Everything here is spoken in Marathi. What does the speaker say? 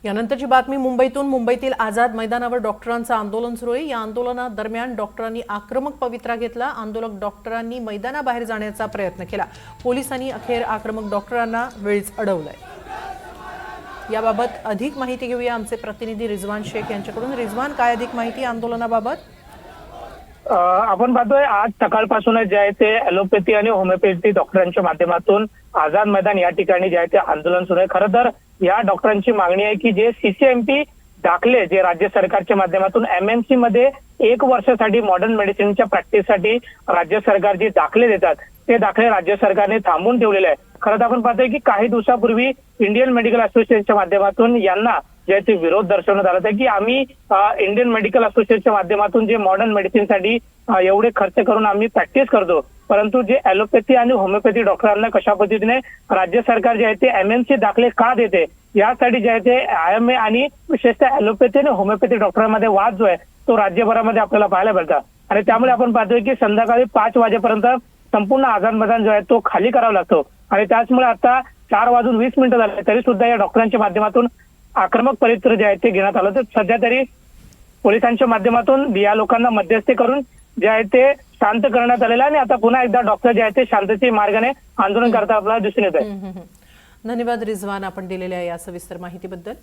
यानंतरची बातमी मुंबईतून। मुंबईतील आझाद मैदानावर डॉक्टरांचं आंदोलन सुरू आहे। या आंदोलनादरम्यान डॉक्टरांनी आक्रमक पवित्रा घेतला। आंदोलक डॉक्टरांनी मैदानाबाहेर जाण्याचा प्रयत्न केला। पोलिसांनी अखेर आक्रमक डॉक्टरांना वेळीच अडवलंय। याबाबत अधिक माहिती घेऊया आमचे प्रतिनिधी रिजवान शेख यांच्याकडून। रिजवान, काय अधिक माहिती आंदोलनाबाबत? आपण पाहतोय आज सकाळपासूनच जे आहे ते ॲलोपॅथी आणि होमिओपॅथी डॉक्टरांच्या माध्यमातून आझाद मैदान या ठिकाणी जे आहे ते आंदोलन सुरू आहे। खरं तर या डॉक्टरांची मागणी आहे की जे सीसीएमपी दाखले जे राज्य सरकारच्या माध्यमातून एमएमसी मध्ये 1 वर्षासाठी मॉडर्न मेडिसिनच्या प्रॅक्टिससाठी राज्य सरकार जे दाखले देतात ते दाखले राज्य सरकारने थांबवून ठेवलेले आहे। खरं तर आपण पाहतोय की काही दिवसापूर्वी इंडियन मेडिकल असोसिएशनच्या माध्यमातून यांना जे ते विरोध दर्शवण्यात आला होता की आम्ही इंडियन मेडिकल असोसिएशनच्या माध्यमातून जे मॉडर्न मेडिसिनसाठी एवढे खर्च करून आम्ही प्रॅक्टिस करतो, परंतु जे ॲलोपॅथी आणि होमिओपॅथी डॉक्टरांना कशा पद्धतीने राज्य सरकार जे आहे ते एमएमसी दाखले का देते यासाठी जे आहे ते आयएमए आणि विशेषतः ॲलोपॅथी आणि होमिओपॅथी डॉक्टरांमध्ये वाद जो आहे तो राज्यभरामध्ये आपल्याला पाहायला मिळतात। आणि त्यामुळे आपण पाहतोय की संध्याकाळी 5 वाजेपर्यंत संपूर्ण आझाद मैदान जो आहे तो खाली करावा लागतो। आणि त्याचमुळे आता 4:20 झाले तरी सुद्धा या डॉक्टरांच्या माध्यमातून आक्रमक पवित्रा जे आहे ते घेण्यात आलं। तर सध्या तरी पोलिसांच्या माध्यमातून या लोकांना मध्यस्थी करून जे आहे ते शांत करण्यात आलेलं आहे आणि आता पुन्हा एकदा डॉक्टर जे आहे ते शांततेच्या मार्गाने आंदोलन करता आपल्याला दिसून येत आहे। धन्यवाद रिजवान, आपण दिलेल्या या सविस्तर माहितीबद्दल।